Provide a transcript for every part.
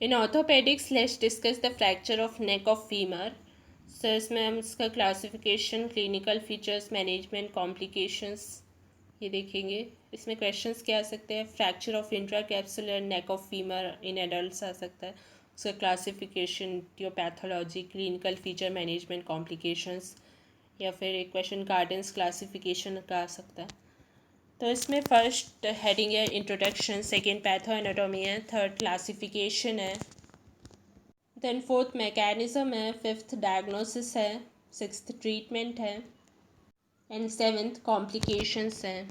In orthopaedics let's discuss the fracture of neck of femur. Sir इसमें हम इसका classification, clinical features, management, complications ये देखेंगे। इसमें क्वेश्चंस क्या आ सकते हैं? Fracture of intracapsular neck of femur in adults आ सकता है, उसका classification, aetiopathology, clinical feature, management, complications, या फिर एक क्वेश्चन गार्डेंस क्लासिफिकेशन का आ सकता है। तो इसमें फर्स्ट हेडिंग है इंट्रोडक्शन, सेकेंड पैथो एनाटॉमी है, थर्ड क्लासिफिकेशन है, देन फोर्थ मैकेनिज्म है, फिफ्थ डायग्नोसिस है, सिक्स्थ ट्रीटमेंट है एंड सेवेंथ कॉम्प्लिकेशंस हैं।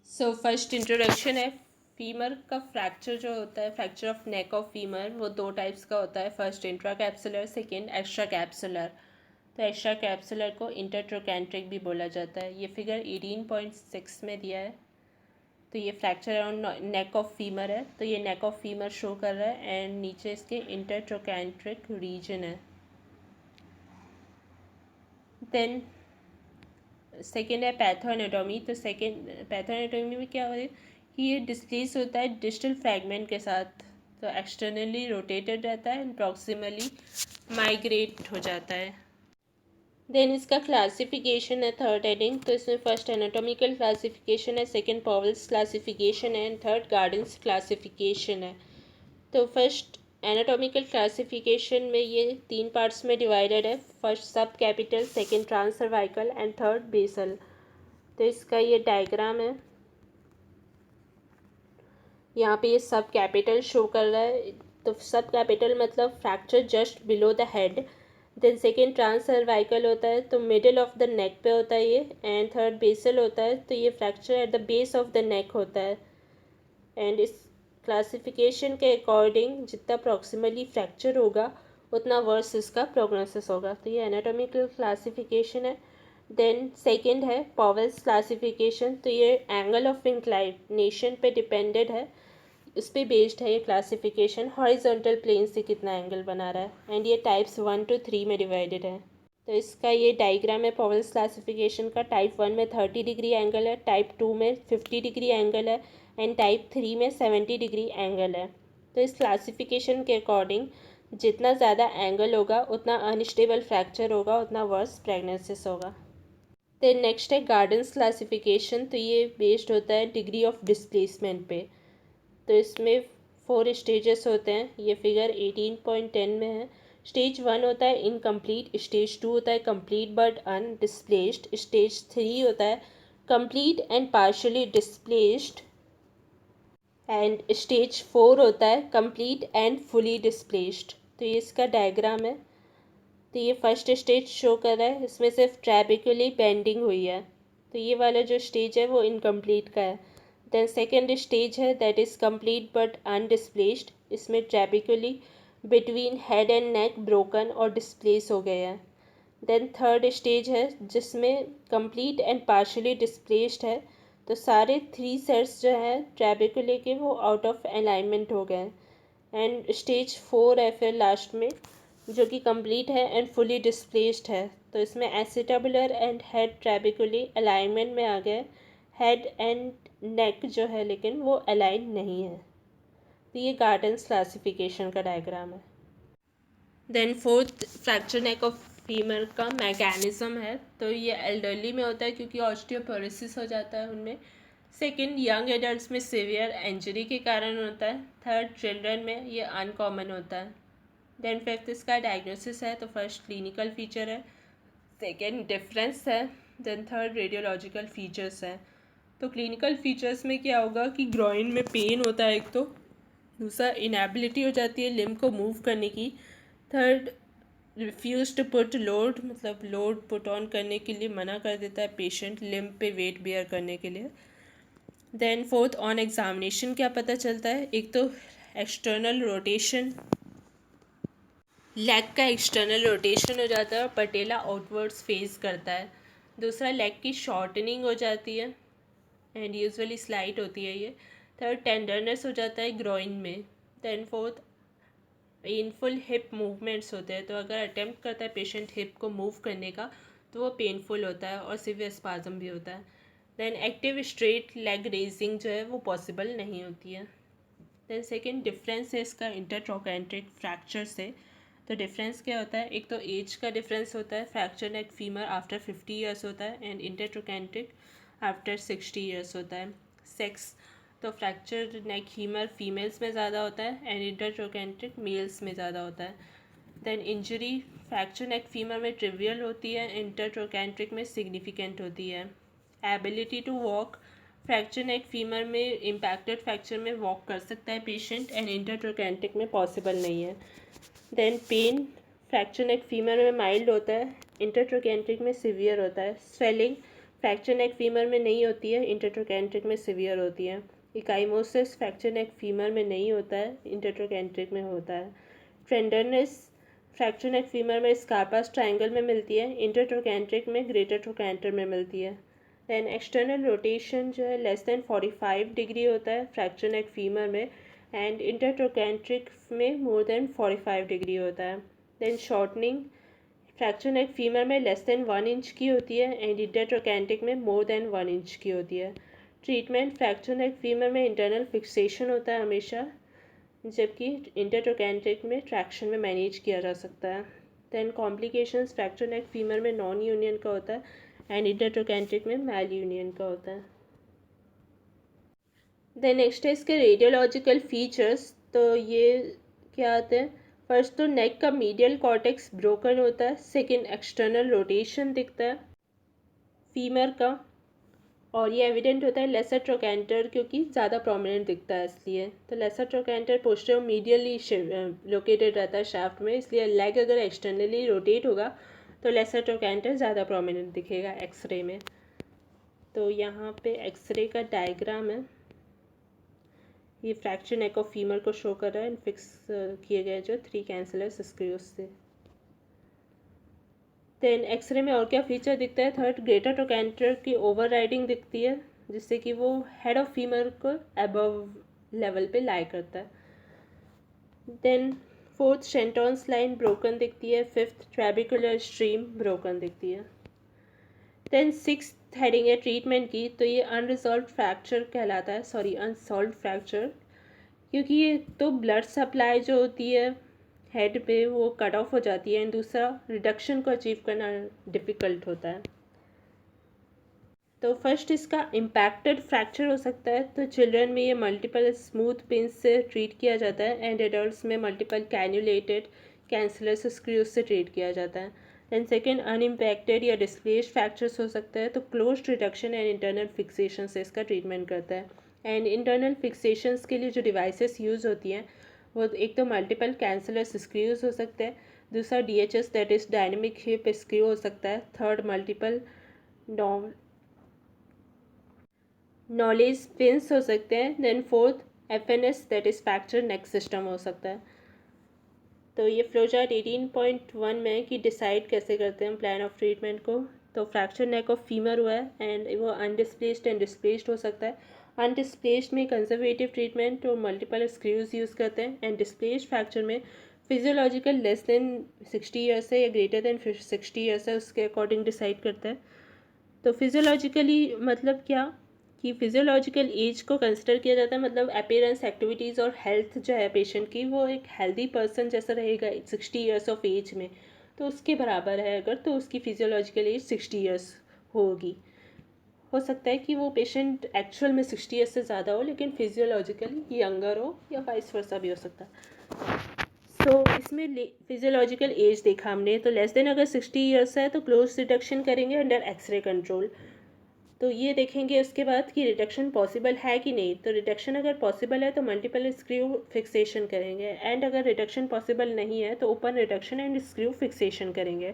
सो फर्स्ट इंट्रोडक्शन है। फीमर का फ्रैक्चर जो होता है, fracture of neck of femur, वो दो टाइप्स का होता है। First intra capsular, second extra capsular. तो एक्स्ट्रा कैप्सुलर को इंटरट्रोकैंट्रिक भी बोला जाता है। ये फिगर 18.6 में दिया है। तो ये fracture around neck of femur है, तो ये नेक ऑफ फीमर शो कर रहा है एंड नीचे इसके इंटरट्रोकैंट्रिक रीजन है। देन सेकेंड है पैथो एनाटॉमी। तो सेकेंड पैथो एनाटॉमी में क्या हो रहा है कि ये डिस्प्लेस होता है डिस्टल फ्रैगमेंट के साथ। तो एक्सटर्नली रोटेटेड रहता है एंड प्रॉक्सिमली माइग्रेट हो जाता है। देन इसका क्लासिफिकेशन है थर्ड हेडिंग। तो इसमें फर्स्ट एनाटॉमिकल क्लासिफिकेशन है, सेकेंड पॉवेल्स क्लासिफिकेशन है एंड थर्ड गार्डन्स क्लासिफिकेशन है। तो फर्स्ट एनाटॉमिकल क्लासिफिकेशन में ये तीन पार्ट्स में डिवाइडेड है। First subcapital, second transcervical and third basal. तो इसका ये डायग्राम है, यहाँ पे ये सब कैपिटल शो कर रहा है। तो सब कैपिटल मतलब fracture just below the head. Then second transcervical होता है, तो मिडिल ऑफ द नेक पे होता है ये। एंड थर्ड बेसल होता है, तो ये fracture at the base of the neck होता है। एंड इस क्लासिफिकेशन के अकॉर्डिंग जितना प्रॉक्सिमली फ्रैक्चर होगा उतना वर्स इसका प्रोग्नोसिस होगा। तो ये एनाटॉमिकल क्लासिफिकेशन है। देन सेकंड है पॉवेल्स क्लासिफिकेशन। तो ये एंगल ऑफ इंक्लाइनेशन पे डिपेंडेड है, इस पे बेस्ड है ये क्लासिफिकेशन, हॉरिजॉन्टल प्लेन से कितना एंगल बना रहा है। एंड ये टाइप्स 1 to 3 में डिवाइडेड है। तो इसका ये डायग्राम है पॉवेल्स क्लासिफिकेशन का। टाइप 1 में 30 डिग्री एंगल है, टाइप 2 में 50 डिग्री एंगल है एंड टाइप 3 में 70 डिग्री एंगल है। तो इस क्लासिफिकेशन के अकॉर्डिंग जितना ज़्यादा एंगल होगा उतना अनस्टेबल फ्रैक्चर होगा, उतना वर्स प्रेगनेंसिस होगा। देन नेक्स्ट है गार्डन्स क्लासिफिकेशन। तो ये बेस्ड होता है डिग्री ऑफ डिस्प्लेसमेंट पे। तो इसमें 4 स्टेजेस होते हैं, ये फिगर 18.10 में है। स्टेज 1 होता है इनकम्प्लीट, स्टेज 2 होता है कंप्लीट बट अनडिस्प्लेस्ड, स्टेज 3 होता है complete and partially displaced and stage 4 होता है कंप्लीट एंड फुली डिस्प्लेस्ड। तो ये इसका डायग्राम है। तो ये फर्स्ट स्टेज शो कर रहा है, इसमें सिर्फ ट्रैबिकुली बेंडिंग हुई है। तो ये वाला जो स्टेज है वो इनकम्प्लीट का है। देन सेकेंड स्टेज है that is complete but undisplaced, इसमें trabeculae between head and neck broken और डिस्प्लेस हो गए हैं। देन थर्ड स्टेज है जिसमें कंप्लीट एंड पार्शियली डिस्प्लेस्ड है। तो सारे 3 सेट्स जो हैं ट्रैबिकुली के वो आउट ऑफ अलाइनमेंट हो गए। एंड स्टेज 4 है फिर लास्ट में, जो कि कंप्लीट है एंड फुली डिस्प्लेस्ड है। तो इसमें एसिटाबुलर एंड हेड ट्रैबिकुली अलाइनमेंट में आ गए, हेड एंड नेक जो है लेकिन वो अलाइन नहीं है। तो ये गार्डन्स क्लासिफिकेशन का डायग्राम है। Then fourth fracture neck of femur का मैकेनिज्म है। तो ये एल्डरली में होता है क्योंकि ऑस्टियोपोरोसिस हो जाता है उनमें। सेकेंड यंग एडल्ट्स में सीवियर इंजरी के कारण होता है। थर्ड चिल्ड्रन में ये अनकॉमन होता है। देन फिफ्थ इसका डायग्नोसिस है। तो फर्स्ट क्लिनिकल फीचर है, सेकेंड डिफरेंस है, देन थर्ड रेडियोलॉजिकल फीचर्स है। तो क्लिनिकल फीचर्स में क्या होगा कि ग्रॉइन में पेन होता है एक, तो दूसरा इनएबिलिटी हो जाती है लिम्ब को मूव करने की। Third refuse to put load, मतलब लोड पुट ऑन करने के लिए मना कर देता है पेशेंट लिम्ब पे वेट बेयर करने के लिए। देन फोर्थ ऑन एग्जामिनेशन क्या पता चलता है, एक तो एक्सटर्नल रोटेशन, लेग का एक्सटर्नल रोटेशन हो जाता है और पटेला आउटवर्ड्स फेस करता है। दूसरा लेग की शॉर्टनिंग हो जाती है एंड यूजुअली स्लाइड होती है ये। थर्ड टेंडरनेस हो जाता है ग्रोइन में। Then fourth painful hip movements होते हैं, तो अगर अटेम्प्ट करता है पेशेंट हिप को मूव करने का तो वो पेनफुल होता है और सिवियर स्पाज्म भी होता है। Then active straight leg raising जो है वो पॉसिबल नहीं होती है। देन सेकेंड डिफरेंस है इसका इंटरट्रोकैंट्रिक फ्रैक्चर से। तो डिफरेंस क्या होता है, एक तो एज का डिफरेंस होता है, fracture neck femur after 50 years होता है एंड इंटरट्रोकैंट्रिक आफ्टर 60 ईयर्स होता है। सेक्स, तो फ्रैक्चर नेक फीमर फीमेल्स में ज़्यादा होता है एंड इंटरट्रोकैंट्रिक मेल्स में ज़्यादा होता है। Then injury, fracture neck femur में ट्रिवियल होती है, इंटरट्रोकैंट्रिक में सिग्निफिकेंट होती है। Ability to walk, fracture neck femur में इम्पैक्टेड फ्रैक्चर में वॉक कर सकता है पेशेंट एंड इंटरट्रोकैंट्रिक में पॉसिबल नहीं है। Then pen, fracture neck femur में माइल्ड होता है, इंटरट्रोकैंट्रिक में सीवियर होता है। स्वेलिंग, फ्रैक्चर नेक फीमर में नहीं होती है, इंटरट्रोकैंट्रिक में सीवियर होती है। इकाइमोसिस फ्रैक्चर नेक फीमर में नहीं होता है, इंटरट्रोकैंट्रिक में होता है। टेंडरनेस, फ्रैक्चर नेक फीमर में स्कार्पास ट्रायंगल में मिलती है, इंटरट्रोकैंट्रिक में ग्रेटर ट्रोकैंटर में मिलती है। दैन एक्सटर्नल रोटेशन जो है लेस देन 45 डिग्री होता है फ्रैक्चर नेक फीमर में एंड इंटरट्रोकैंट्रिक में मोर देन 45 डिग्री होता है। Then shortening, fracture neck femur में लेस देन 1 इंच की होती है एंड इंटरट्रोकैंट्रिक में मोर देन 1 इंच की होती है। ट्रीटमेंट, फ्रैक्चर नेक फीमर में इंटरनल फिक्सेशन होता है हमेशा, जबकि इंटरट्रोकैंट्रिक में ट्रैक्शन में मैनेज किया जा सकता है। Then complications, fracture neck femur में नॉन यूनियन का होता है एंड इंटरट्रोकैंट्रिक में मैल यूनियन का होता है। देन नेक्स्ट है इसके रेडियोलॉजिकल फीचर्स। तो ये क्या आते हैं, फर्स्ट तो नेक का मीडियल कॉर्टेक्स ब्रोकन होता है, सेकंड एक्सटर्नल रोटेशन दिखता है फीमर का, और ये एविडेंट होता है लेसर ट्रोकैंटर क्योंकि ज़्यादा प्रोमिनेंट दिखता है इसलिए। तो lesser trochanter posterior medially located रहता है शाफ्ट में, इसलिए लेग अगर एक्सटर्नली रोटेट होगा तो लेसर ट्रोकैंटर ज़्यादा प्रोमिनेंट दिखेगा एक्सरे में। तो यहाँ पे एक्सरे का डायग्राम है, ये फ्रैक्चर नेक ऑफ फीमर को शो कर रहा है, फिक्स किए गए जो 3 कैंसलर्स स्क्रूज से। देन एक्सरे में और क्या फीचर दिखता है, थर्ड ग्रेटर ट्रोकैंटर की ओवर राइडिंग दिखती है जिससे कि वो हेड ऑफ फीमर को अबव लेवल पे लाई करता है। Then fourth Shenton's line broken दिखती है, फिफ्थ ट्रेबिकुलर स्ट्रीम ब्रोकन दिखती है। देन सिक्स हेडिंग है ट्रीटमेंट की, तो ये अनरिजॉल्व फ्रैक्चर कहलाता है, सॉरी अनसॉल्व फ्रैक्चर, क्योंकि ये तो ब्लड सप्लाई जो होती है हेड पे वो कट ऑफ हो जाती है एंड दूसरा रिडक्शन को अचीव करना डिफ़िकल्ट होता है। तो फर्स्ट इसका इम्पैक्टेड फ्रैक्चर हो सकता है, तो चिल्ड्रन में ये मल्टीपल स्मूथ पिंस से ट्रीट किया जाता है एंड एडल्ट्स में मल्टीपल कैन्युलेटेड कैंसलस स्क्रूज से ट्रीट किया जाता है। एंड सेकेंड अनइम्पैक्टेड या डिस्प्लेस्ड फ्रैक्चर्स हो सकता है, तो close reduction and internal fixation से इसका ट्रीटमेंट करता है। एंड इंटरनल फिक्सेशंस के लिए जो डिवाइसेस यूज़ होती हैं वो एक तो मल्टीपल कैंसलस स्क्रूज हो सकते हैं, दूसरा DHS that is dynamic hip screw हो सकता है, थर्ड मल्टीपल नॉलेज पिंस हो सकते हैं, then fourth FNS that is fracture neck system हो सकता है। तो ये फ्लोचार्ट 18.1 में कि डिसाइड कैसे करते हैं प्लान ऑफ ट्रीटमेंट को। तो फ्रैक्चर नेक ऑफ फीमर हुआ है एंड वो अनडिस्प्लेस्ड एंड डिस्प्लेस्ड हो सकता है। अनडिस्प्लेस्ड में कंजर्वेटिव ट्रीटमेंट और मल्टीपल स्क्रूज यूज़ करते हैं एंड डिस्प्लेस्ड फ्रैक्चर में फिजियोलॉजिकल लेस देन 60 ईयर्स है या ग्रेटर देन 60 ईयर्स है उसके अकॉर्डिंग डिसाइड करता है। तो फिजियोलॉजिकली मतलब क्या कि फिजियोलॉजिकल एज को कंसिडर किया जाता है, मतलब अपीयरेंस, एक्टिविटीज़ और हेल्थ जो है पेशेंट की वो एक हेल्दी पर्सन जैसा रहेगा 60 ईयर्स ऑफ एज में, तो उसके बराबर है अगर, तो उसकी फिजियोलॉजिकल एज 60 ईयर्स होगी। हो सकता है कि वो पेशेंट एक्चुअल में 60 ईयर्स से ज़्यादा हो लेकिन फिजियोलॉजिकली यंगर हो या वाइस वर्सा भी हो सकता है। सो इसमें फिजियोलॉजिकल एज देखा हमने, तो लेस देन अगर 60 ईयर्स है तो क्लोज रिडक्शन करेंगे अंडर एक्सरे कंट्रोल। तो ये देखेंगे उसके बाद कि रिडक्शन पॉसिबल है कि नहीं, तो रिडक्शन अगर पॉसिबल है तो मल्टीपल स्क्रू फिक्सेशन करेंगे एंड अगर रिडक्शन पॉसिबल नहीं है तो open reduction and screw fixation करेंगे।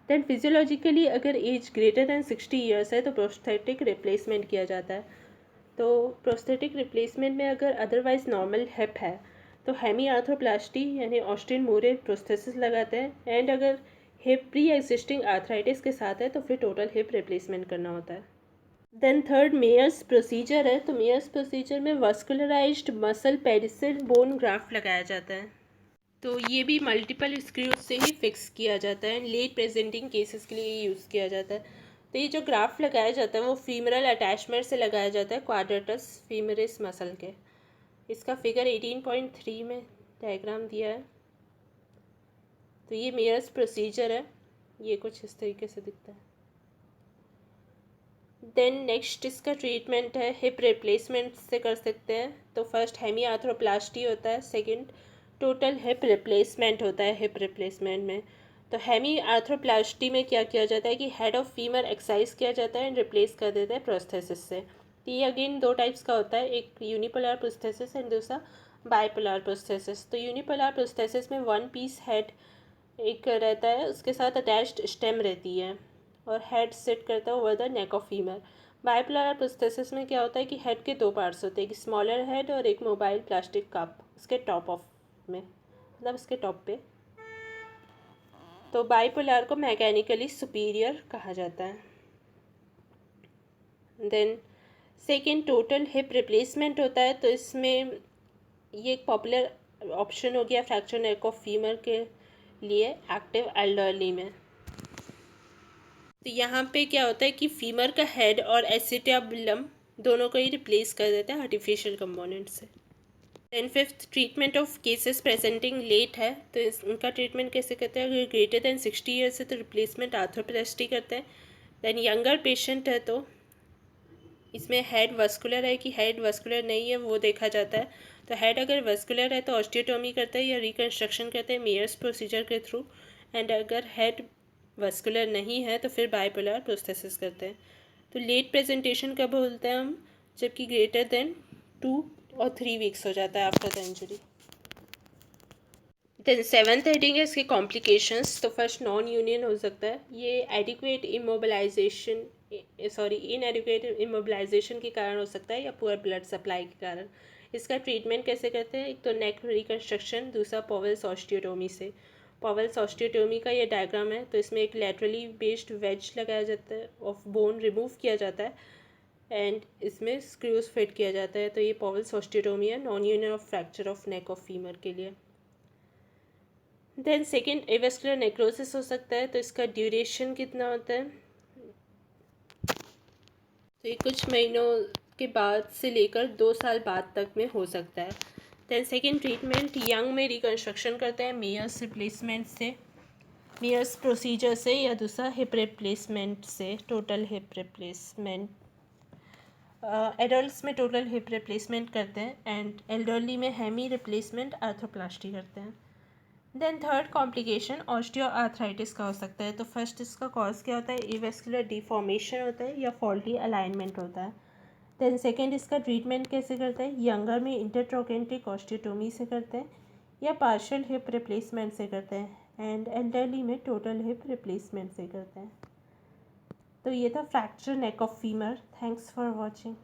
देन फिजियोलॉजिकली अगर एज ग्रेटर दैन 60 ईयर्स है तो प्रोस्थेटिक रिप्लेसमेंट किया जाता है। तो प्रोस्थेटिक रिप्लेसमेंट में अगर अदरवाइज नॉर्मल हिप है तो हेमी आर्थ्रोप्लास्टी यानी ऑस्टिन मूरे प्रोस्थेसिस लगाते हैं एंड अगर हिप प्री एग्जिस्टिंग आर्थराइटिस के साथ है तो फिर टोटल हिप रिप्लेसमेंट करना होता है। देन थर्ड मेयर्स प्रोसीजर है, तो मेयर्स प्रोसीजर में वस्कुलराइज्ड मसल पेडिसल बोन ग्राफ्ट लगाया जाता है। तो ये भी मल्टीपल स्क्रूज से ही फिक्स किया जाता है, लेट प्रेजेंटिंग केसेस के लिए यूज़ किया जाता है। तो ये जो ग्राफ्ट लगाया जाता है वो फीमरल अटैचमेंट से लगाया जाता है क्वाड्रेटस फीमरिस मसल के। इसका फिगर 18.3 में डायग्राम दिया है। तो ये मेयर्स प्रोसीजर है, ये कुछ इस तरीके से दिखता है। देन नेक्स्ट इसका ट्रीटमेंट है हिप रिप्लेसमेंट से कर सकते हैं। तो फर्स्ट हेमी आर्थ्रोप्लास्टी होता है, सेकंड टोटल हिप रिप्लेसमेंट होता है। हिप रिप्लेसमेंट में तो हेमी आर्थ्रोप्लास्टी में क्या किया जाता है कि हेड ऑफ फीमर एक्सरसाइज किया जाता है एंड रिप्लेस कर देता है प्रोस्थेसिस से। तो ये अगेन दो टाइप्स का होता है, एक यूनिपोलर प्रोस्थेसिस एंड दूसरा बाइपोलर प्रोस्थेसिस। तो यूनिपोलर प्रोस्थेसिस में वन पीस हेड एक रहता है, उसके साथ अटैच्ड स्टेम रहती है और हेड सेट करता है over the neck of femur. Bipolar prosthesis में क्या होता है कि हेड के दो पार्ट्स होते हैं, एक स्मॉलर हेड और एक मोबाइल प्लास्टिक कप उसके टॉप ऑफ में, मतलब उसके टॉप पे। तो बाइपोलर को मैकेनिकली सुपीरियर कहा जाता है। Then second total hip replacement होता है। तो इसमें ये एक पॉपुलर ऑप्शन हो गया फ्रैक्चर नेक ऑफ फीमर के लिए एक्टिव एल्डरली में। तो यहाँ पे क्या होता है कि फीमर का हेड और एसिटाबुलम दोनों को ही रिप्लेस कर देता है आर्टिफिशियल कंपोनेंट से। Then fifth treatment of cases presenting late है। तो इनका ट्रीटमेंट कैसे करते हैं, अगर ग्रेटर देन 60 ईयर्स है तो रिप्लेसमेंट आर्थ्रोप्लास्टी करते हैं। देन यंगर पेशेंट है तो इसमें हेड वस्कुलर है कि हेड वस्कुलर नहीं है वो देखा जाता है। तो हेड अगर वस्कुलर है तो ऑस्टियोटोमी करते हैं या रिकन्स्ट्रक्शन करते हैं मेयर्स प्रोसीजर के थ्रू। एंड अगर हेड वस्कुलर नहीं है तो फिर बाइपोलर प्रोस्थेसिस करते हैं। तो लेट प्रेजेंटेशन कब बोलते हैं हम, जबकि ग्रेटर देन 2 और 3 वीक्स हो जाता है after the injury. Then seventh heading है इसके कॉम्प्लिकेशंस। तो फर्स्ट नॉन यूनियन हो सकता है, ये एडिक्वेट इमोबिलाइजेशन इनएडिक्वेट इमोबिलाइजेशन के कारण हो सकता है या पुअर ब्लड सप्लाई के कारण। इसका ट्रीटमेंट कैसे करते हैं, एक तो नेक रिकन्स्ट्रक्शन, दूसरा पॉवेल्स ऑस्टियोटोमी से। पॉवेल्स ऑस्टियोटोमी का ये डायग्राम है। तो इसमें एक लैटरली बेस्ड वेज लगाया जाता है, ऑफ बोन रिमूव किया जाता है एंड इसमें स्क्रूज फिट किया जाता है। तो ये पॉवेल्स ऑस्टियोटोमी है, non union of fracture of neck of femur के लिए। देन सेकेंड एवेस्कुलर नेक्रोसिस हो सकता है। तो इसका ड्यूरेशन कितना होता है, तो ये कुछ महीनों के बाद से लेकर 2 साल बाद तक में हो सकता है। देन सेकेंड ट्रीटमेंट यंग में रिकन्स्ट्रक्शन करते हैं मेयर्स रिप्लेसमेंट से, मेयर्स प्रोसीजर से, या दूसरा हिप रिप्लेसमेंट से, टोटल हिप रिप्लेसमेंट। एडल्ट्स में टोटल हिप रिप्लेसमेंट करते हैं एंड एल्डरली में हेमी रिप्लेसमेंट आर्थ्रोप्लास्टी करते हैं। Then third complication osteoarthritis का हो सकता है। तो फर्स्ट इसका कॉज क्या होता है, इवेस्कुलर डिफॉर्मेशन होता है या फॉल्टी अलाइनमेंट होता है। देन सेकेंड इसका ट्रीटमेंट कैसे करते हैं, यंगर में इंटरट्रोकेंट्रिक ऑस्टियोटोमी से करते हैं या पार्शियल हिप रिप्लेसमेंट से करते हैं एंड एल्डरली में टोटल हिप रिप्लेसमेंट से करते हैं। तो ये था fracture neck of femur. Thanks for watching.